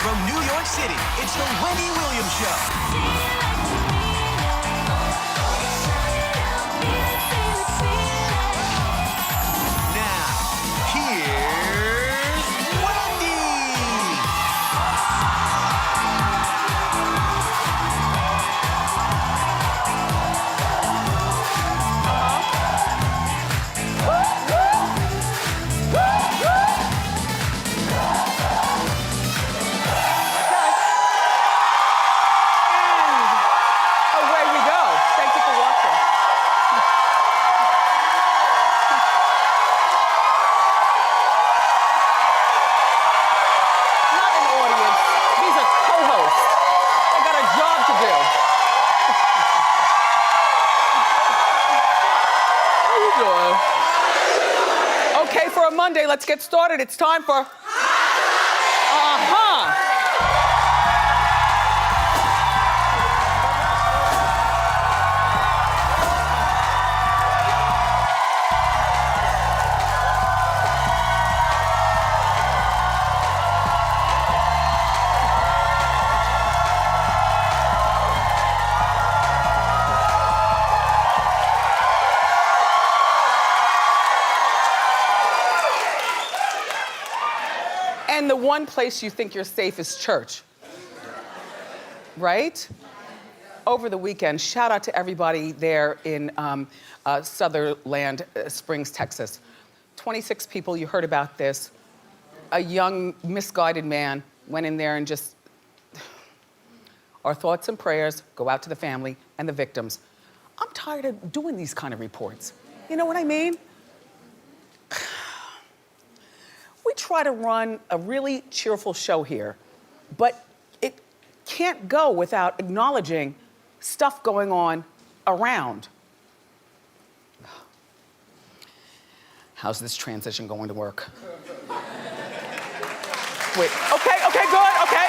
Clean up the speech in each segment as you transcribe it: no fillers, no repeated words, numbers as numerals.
From New York City, it's the Wendy Williams Show. Now, here's Wendy. Monday, let's get started. It's time for And the one place you think you're safe is church, right? Over the weekend, shout out to everybody there in Sutherland Springs, Texas. 26 people, you heard about this. A young, misguided man went in there and just, our thoughts and prayers go out to the family and the victims. I'm tired of doing these kind of reports. You know what I mean? We try to run a really cheerful show here, but it can't go without acknowledging stuff going on around. How's this transition going to work? Wait, okay, good, okay,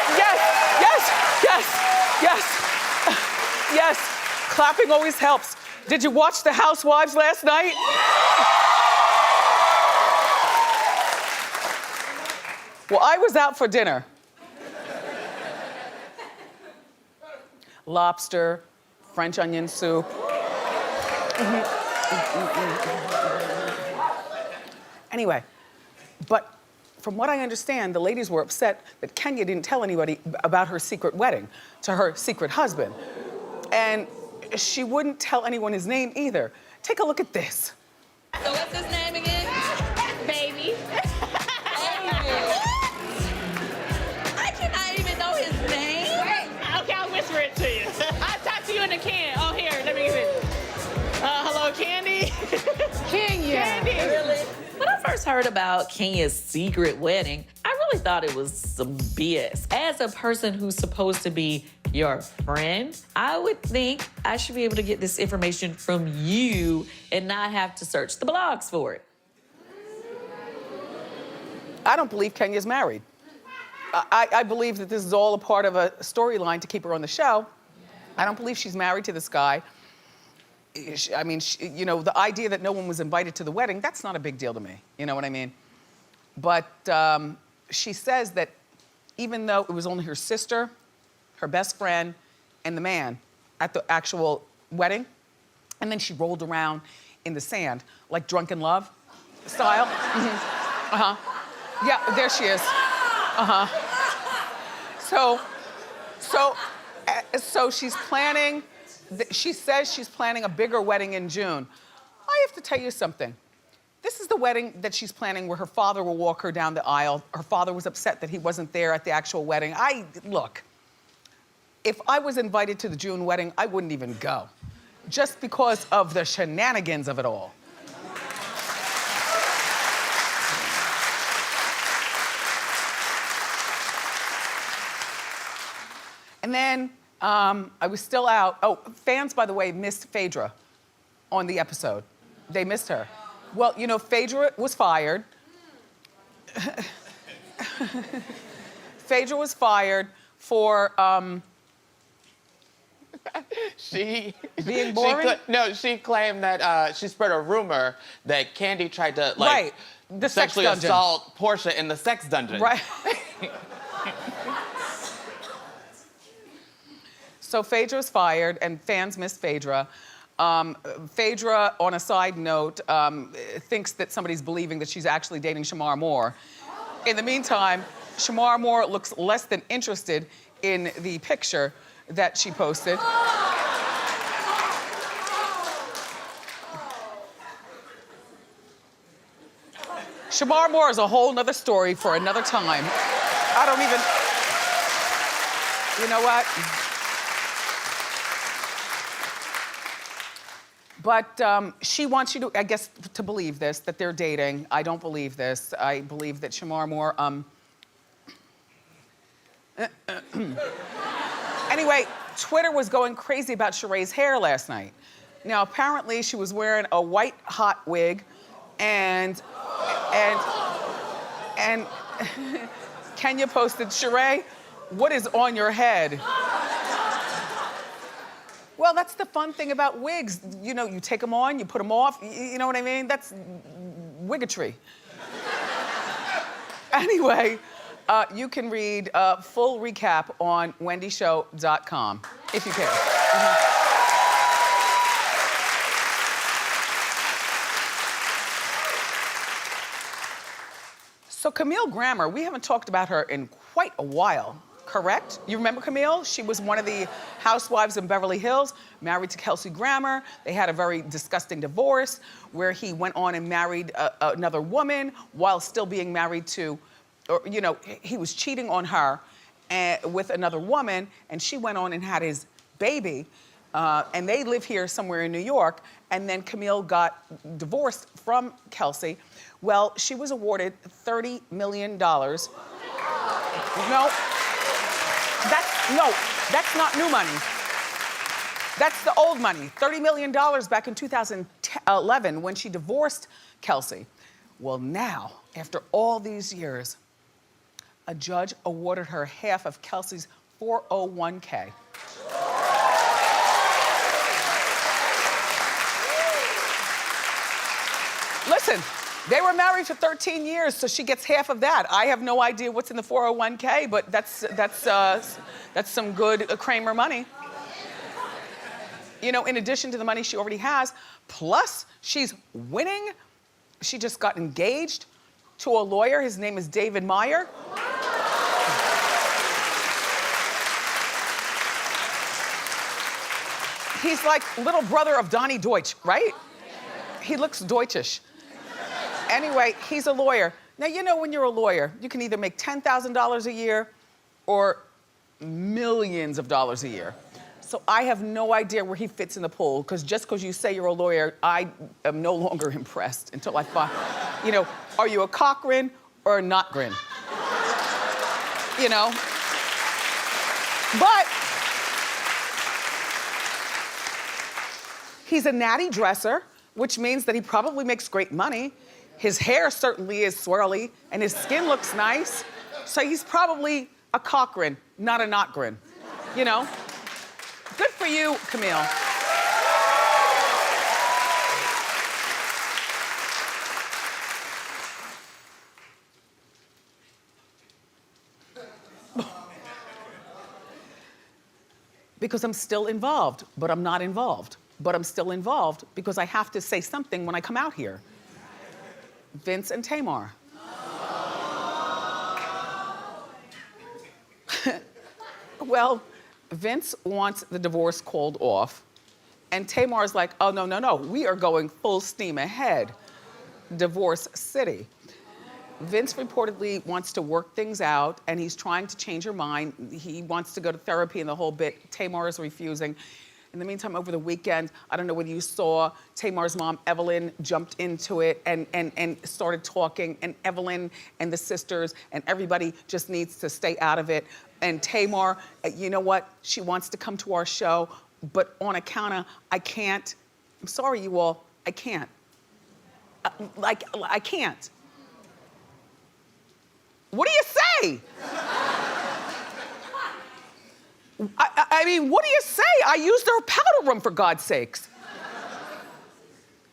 yes. Clapping always helps. Did you watch The Housewives last night? Well, I was out for dinner. Lobster, French onion soup. Anyway, but from what I understand, the ladies were upset that Kenya didn't tell anybody about her secret wedding to her secret husband. And she wouldn't tell anyone his name either. Take a look at this. So what's his name again? Baby. Whisper it to you. I'll talk to you in the can. Oh, here, let me give it. Hello, Candy. Kenya. Candy. Really? When I first heard about Kenya's secret wedding, I really thought it was some BS. As a person who's supposed to be your friend, I would think I should be able to get this information from you and not have to search the blogs for it. I don't believe Kenya's married. I believe that this is all a part of a storyline to keep her on the show. I don't believe she's married to this guy. I mean, you know, the idea that no one was invited to the wedding, that's not a big deal to me. You know what I mean? But she says that even though it was only her sister, her best friend, and the man at the actual wedding, and then she rolled around in the sand, like Drunken Love style. Yeah, there she is. So she's planning, she says she's planning a bigger wedding in June. I have to tell you something. This is the wedding that she's planning where her father will walk her down the aisle. Her father was upset that he wasn't there at the actual wedding. Look, if I was invited to the June wedding, I wouldn't even go, just because of the shenanigans of it all. And then I was still out. Oh, fans, by the way, missed Phaedra on the episode. They missed her. Well, you know, Phaedra was fired. Phaedra was fired for being boring? She claimed that she spread a rumor that Candy tried to the sexually assault Portia in the sex dungeon. Right. So Phaedra's fired, and fans miss Phaedra. Phaedra, on a side note, thinks that somebody's believing that she's actually dating Shamar Moore. In the meantime, Shamar Moore looks less than interested in the picture that she posted. Shamar Moore is a whole nother story for another time. I don't even, you know what? But she wants you to, I guess, to believe this, that they're dating. I don't believe this. I believe that Shamar Moore, Anyway, Twitter was going crazy about Sheree's hair last night. Now, apparently she was wearing a white hot wig and Kenya posted, Sheree, what is on your head? Well, that's the fun thing about wigs. You know, you take them on, you put them off, you know what I mean? That's wiggatry. Anyway, you can read a full recap on wendyshow.com, if you care. So Camille Grammer, we haven't talked about her in quite a while, correct? You remember Camille? She was one of the housewives in Beverly Hills, married to Kelsey Grammer. They had a very disgusting divorce where he went on and married another woman while still being married to, or, you know, he was cheating on her with another woman, and she went on and had his baby. And they live here somewhere in New York, and then Camille got divorced from Kelsey. Well, she was awarded $30 million. No, that's not new money. That's the old money. $30 million back in 2011 when she divorced Kelsey. Well, now, after all these years, a judge awarded her half of Kelsey's 401k. Listen, they were married for 13 years, so she gets half of that. I have no idea what's in the 401k, but that's some good Kramer money. You know, in addition to the money she already has, plus she's winning. She just got engaged to a lawyer. His name is David Meyer. He's like little brother of Donnie Deutsch, right? He looks Deutschish. Anyway, he's a lawyer. Now, you know, when you're a lawyer, you can either make $10,000 a year or millions of dollars a year. So I have no idea where he fits in the pool, because just because you say you're a lawyer, I am no longer impressed until I find, you know, are you a Cochran or a Notgren? You know? But he's a natty dresser, which means that he probably makes great money. His hair certainly is swirly, and his skin looks nice. So he's probably a Cochran, not a Notgren, you know? Good for you, Camille. Because I'm still involved, but I'm not involved. But I'm still involved because I have to say something when I come out here. Vince and Tamar. Well, Vince wants the divorce called off, and Tamar's like, oh, no, we are going full steam ahead. Divorce City. Vince reportedly wants to work things out, and he's trying to change her mind. He wants to go to therapy and the whole bit. Tamar is refusing. In the meantime, over the weekend, I don't know whether you saw, Tamar's mom, Evelyn, jumped into it and started talking, and Evelyn and the sisters and everybody just needs to stay out of it. And Tamar, you know what? She wants to come to our show, but on account of, I can't. I'm sorry, you all, I can't. I can't. What do you say? I mean, what do you say? I used her powder room, for God's sakes.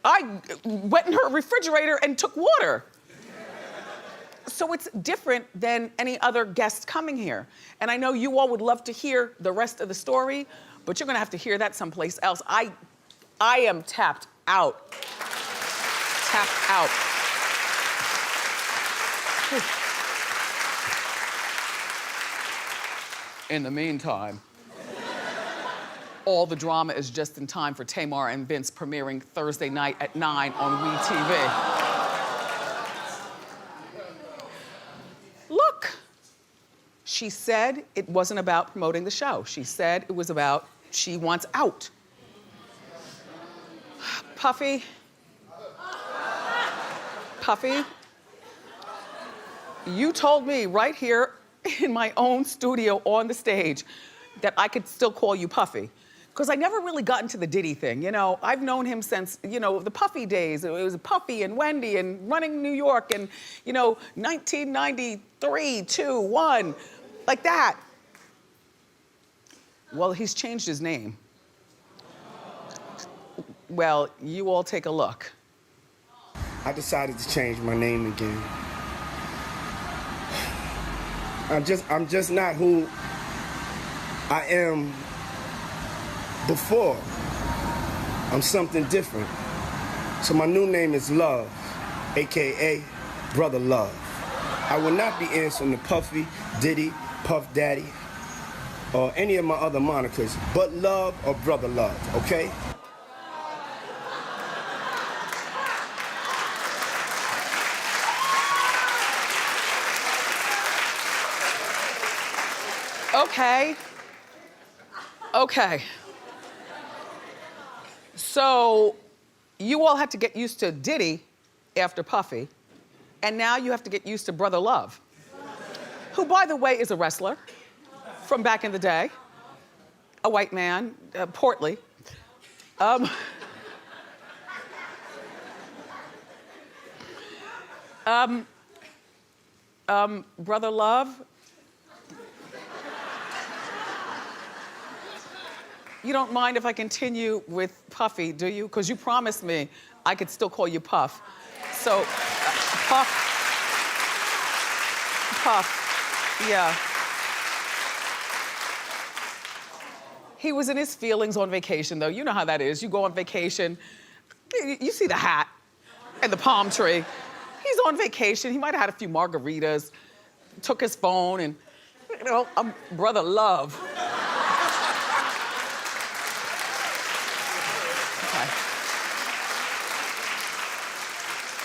I went in her refrigerator and took water. So it's different than any other guest coming here. And I know you all would love to hear the rest of the story, but you're gonna have to hear that someplace else. I am tapped out. Tapped out. In the meantime, all the drama is just in time for Tamar and Vince premiering Thursday night at 9 on WeTV. Look, she said it wasn't about promoting the show. She said it was about she wants out. Puffy, you told me right here in my own studio on the stage that I could still call you Puffy. Because I never really got into the Diddy thing, you know? I've known him since, you know, the Puffy days. It was Puffy and Wendy and running New York and, you know, 1993, 2, 1, like that. Well, he's changed his name. Well, you all take a look. I decided to change my name again. I'm just not who I am before. I'm something different. So my new name is Love, AKA Brother Love. I will not be answering to Puffy, Diddy, Puff Daddy, or any of my other monikers, but Love or Brother Love, okay? Okay. So you all had to get used to Diddy after Puffy, and now you have to get used to Brother Love, who, by the way, is a wrestler from back in the day, a white man, portly. Brother Love, you don't mind if I continue with Puffy, do you? Because you promised me I could still call you Puff. So, Puff, yeah. He was in his feelings on vacation, though. You know how that is. You go on vacation, you see the hat and the palm tree. He's on vacation. He might have had a few margaritas, took his phone, and, you know, Brother Love.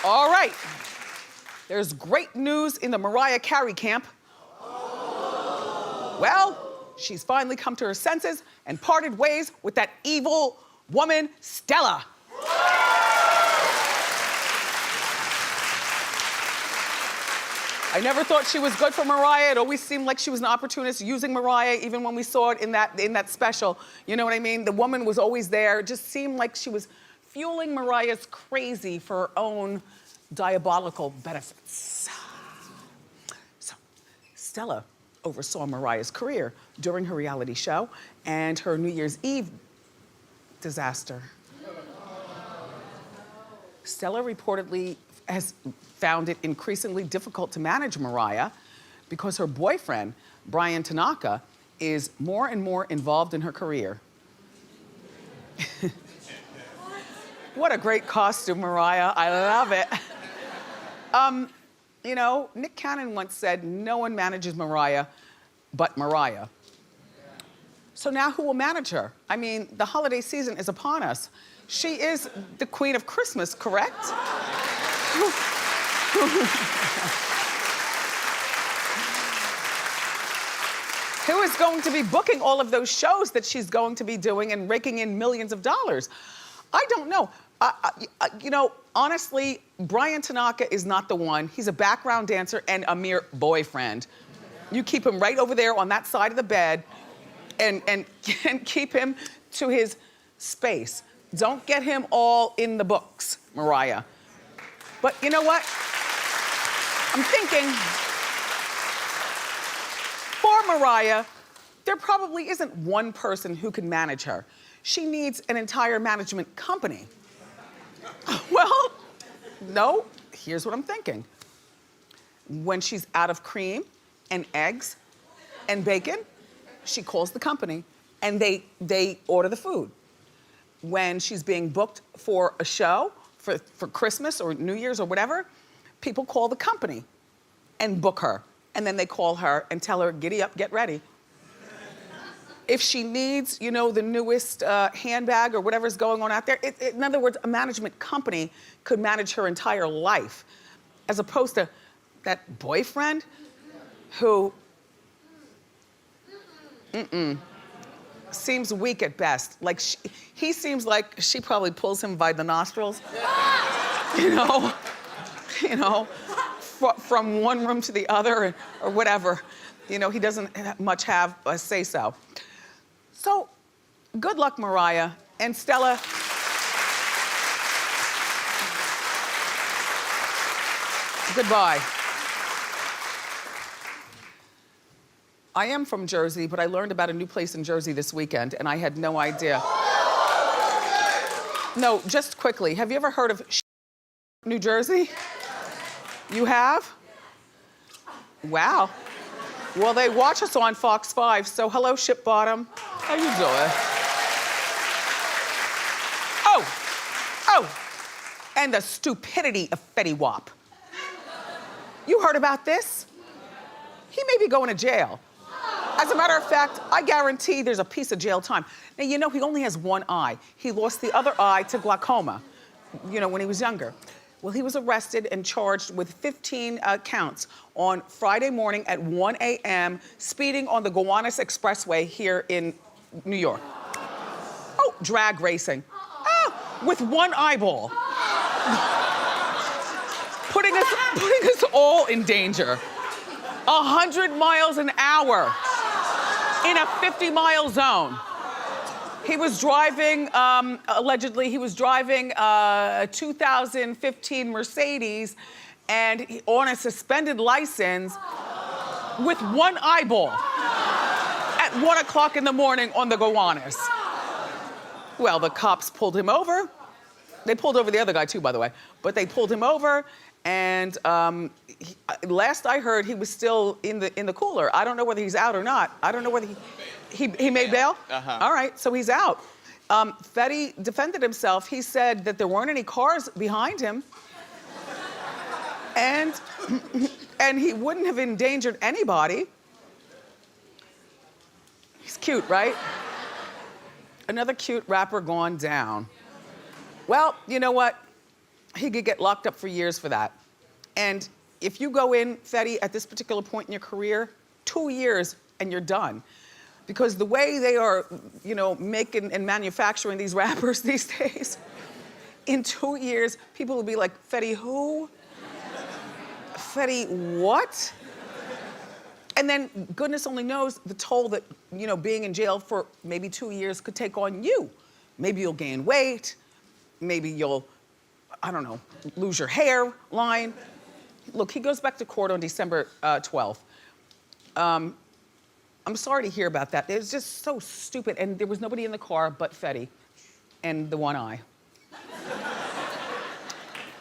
All right, there's great news in the Mariah Carey camp. Well, she's finally come to her senses and parted ways with that evil woman, Stella. I never thought she was good for Mariah. It always seemed like she was an opportunist using Mariah, even when we saw it in that special. You know what I mean? The woman was always there. It just seemed like she was fueling Mariah's crazy for her own diabolical benefits. So, Stella oversaw Mariah's career during her reality show and her New Year's Eve disaster. Stella reportedly has found it increasingly difficult to manage Mariah because her boyfriend, Brian Tanaka, is more and more involved in her career. What a great costume, Mariah. I love it. You know, Nick Cannon once said, no one manages Mariah but Mariah. So now who will manage her? I mean, the holiday season is upon us. She is the queen of Christmas, correct? Who is going to be booking all of those shows that she's going to be doing and raking in millions of dollars? I don't know. You know, honestly, Brian Tanaka is not the one. He's a background dancer and a mere boyfriend. You keep him right over there on that side of the bed and keep him to his space. Don't get him all in the books, Mariah. But you know what? I'm thinking, for Mariah, there probably isn't one person who can manage her. She needs an entire management company. Well, no, here's what I'm thinking. When she's out of cream and eggs and bacon, she calls the company and they order the food. When she's being booked for a show, for Christmas or New Year's or whatever, people call the company and book her. And then they call her and tell her, giddy up, get ready. If she needs, you know, the newest handbag or whatever's going on out there, in other words, a management company could manage her entire life, as opposed to that boyfriend who, seems weak at best. Like, he seems like she probably pulls him by the nostrils, you know, from one room to the other or whatever. You know, he doesn't much have a say-so. So, good luck, Mariah and Stella. Goodbye. I am from Jersey, but I learned about a new place in Jersey this weekend, and I had no idea. No, just quickly, have you ever heard of New Jersey? You have? Wow. Well, they watch us on Fox 5, so hello, Ship Bottom. How you doing? Oh, and the stupidity of Fetty Wap. You heard about this? He may be going to jail. As a matter of fact, I guarantee there's a piece of jail time. Now, you know, he only has one eye. He lost the other eye to glaucoma, you know, when he was younger. Well, he was arrested and charged with 15 counts on Friday morning at 1 a.m. speeding on the Gowanus Expressway here in New York. Oh, drag racing. Oh, with one eyeball. Putting us all in danger. 100 miles an hour in a 50-mile zone. He was driving, allegedly, he was driving a 2015 Mercedes and on a suspended license with one eyeball at 1 o'clock in the morning on the Gowanus. Well, the cops pulled him over. They pulled over the other guy too, by the way, but they pulled him over and last I heard, he was still in the cooler. I don't know whether he's out or not. I don't know whether he made bail? Uh-huh. All right, so he's out. Fetty defended himself. He said that there weren't any cars behind him. And he wouldn't have endangered anybody. He's cute, right? Another cute rapper gone down. Well, you know what? He could get locked up for years for that. And if you go in, Fetty, at this particular point in your career, 2 years and you're done. Because the way they are, you know, making and manufacturing these rappers these days, in 2 years, people will be like, Fetty who? Fetty what? And then goodness only knows the toll that, you know, being in jail for maybe 2 years could take on you. Maybe you'll gain weight. Maybe you'll, I don't know, lose your hairline. Look, he goes back to court on December 12th. I'm sorry to hear about that. It was just so stupid, and there was nobody in the car but Fetty and the one eye.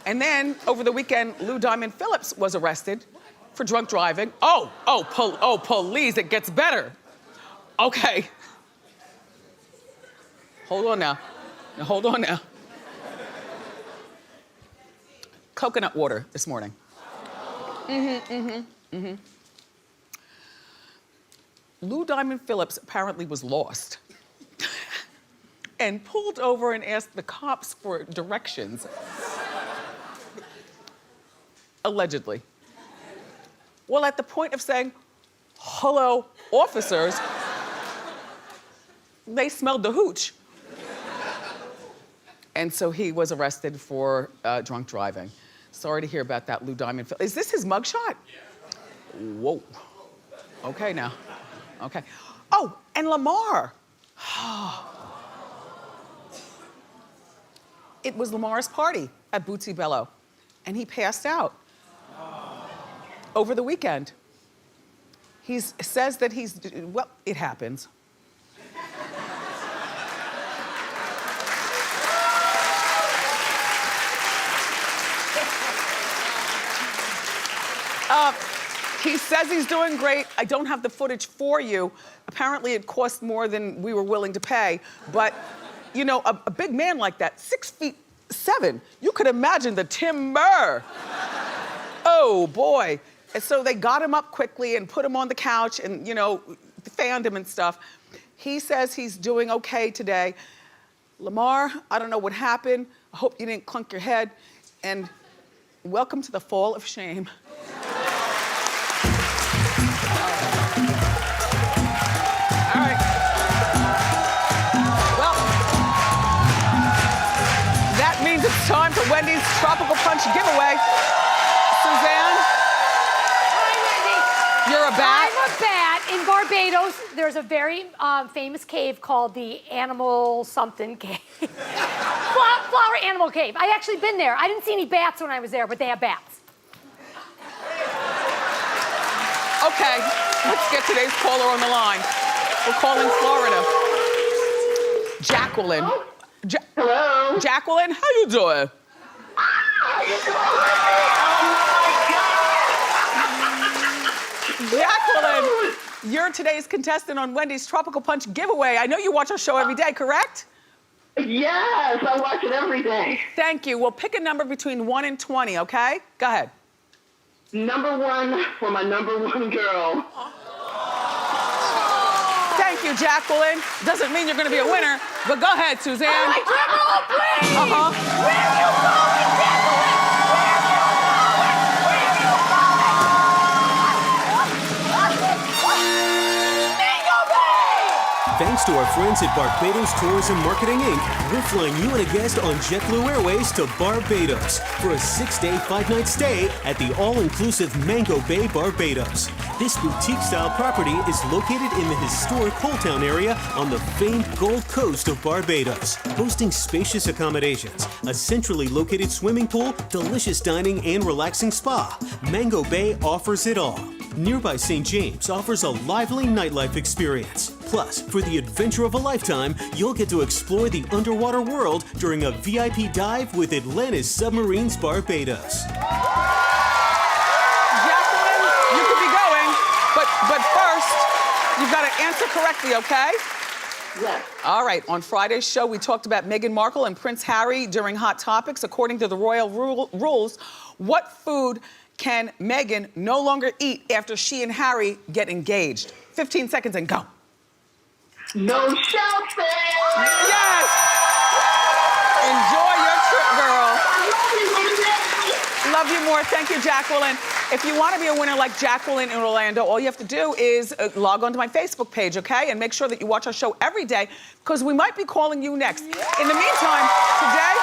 And then, over the weekend, Lou Diamond Phillips was arrested for drunk driving. Police, it gets better. Okay. Hold on now. Hold on now. Coconut water this morning. Lou Diamond Phillips apparently was lost and pulled over and asked the cops for directions. Allegedly. Well, at the point of saying, hello, officers, they smelled the hooch. And so he was arrested for drunk driving. Sorry to hear about that, Lou Diamond. Is this his mugshot? Yeah. Whoa. Okay now. Okay. Oh, and Lamar. It was Lamar's party at Bootsy Bello, and he passed out over the weekend. He says that well, it happens. He says he's doing great. I don't have the footage for you. Apparently it cost more than we were willing to pay. But, you know, a big man like that, 6'7", you could imagine the timber. Oh boy. And so they got him up quickly and put him on the couch and, you know, fanned him and stuff. He says he's doing okay today. Lamar, I don't know what happened. I hope you didn't clunk your head. And welcome to the fall of shame. All right. Well, that means it's time for Wendy's Tropical Punch giveaway. Suzanne? Hi, Wendy. You're a bat? I'm a bat. In Barbados, there's a very famous cave called the Animal Something Cave. Flower Animal Cave. I actually been there. I didn't see any bats when I was there, but they have bats. Okay, let's get today's caller on the line. We're calling Florida. Jacqueline. Hello. Jacqueline, how you doing? Jacqueline, you're today's contestant on Wendy's Tropical Punch giveaway. I know you watch our show every day, correct? Yes, I watch it every day. Thank you. Well, pick a number between 1 and 20, okay? Go ahead. Number 1 for my number 1 girl. Thank you, Jacqueline. Doesn't mean you're gonna be a winner, but go ahead, Suzanne. My drum roll, please! Uh-huh. Where are you going, Jacqueline? Thanks to our friends at Barbados Tourism Marketing Inc., we're flying you and a guest on JetBlue Airways to Barbados for a 6-day, 5-night stay at the all-inclusive Mango Bay, Barbados. This boutique-style property is located in the historic Old Town area on the famed Gold Coast of Barbados, boasting spacious accommodations, a centrally located swimming pool, delicious dining, and relaxing spa. Mango Bay offers it all. Nearby St. James offers a lively nightlife experience. Plus, for the adventure of a lifetime, you'll get to explore the underwater world during a VIP dive with Atlantis Submarines Barbados. Jacqueline, you could be going, but first, you've got to answer correctly, okay? Yes. All right, on Friday's show, we talked about Meghan Markle and Prince Harry during Hot Topics. According to the royal rules, what food can Meghan no longer eat after she and Harry get engaged? 15 seconds and go. No shellfish. Yes! Enjoy your trip, girl. Love you more. Thank you, Jacqueline. If you want to be a winner like Jacqueline in Orlando, all you have to do is log on to my Facebook page, okay? And make sure that you watch our show every day, because we might be calling you next. In the meantime, today,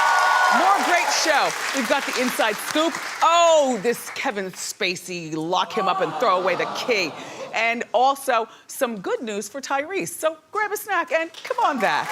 more great show. We've got the inside scoop. Oh, this Kevin Spacey, lock him up and throw away the key. And also some good news for Tyrese. So grab a snack and come on back.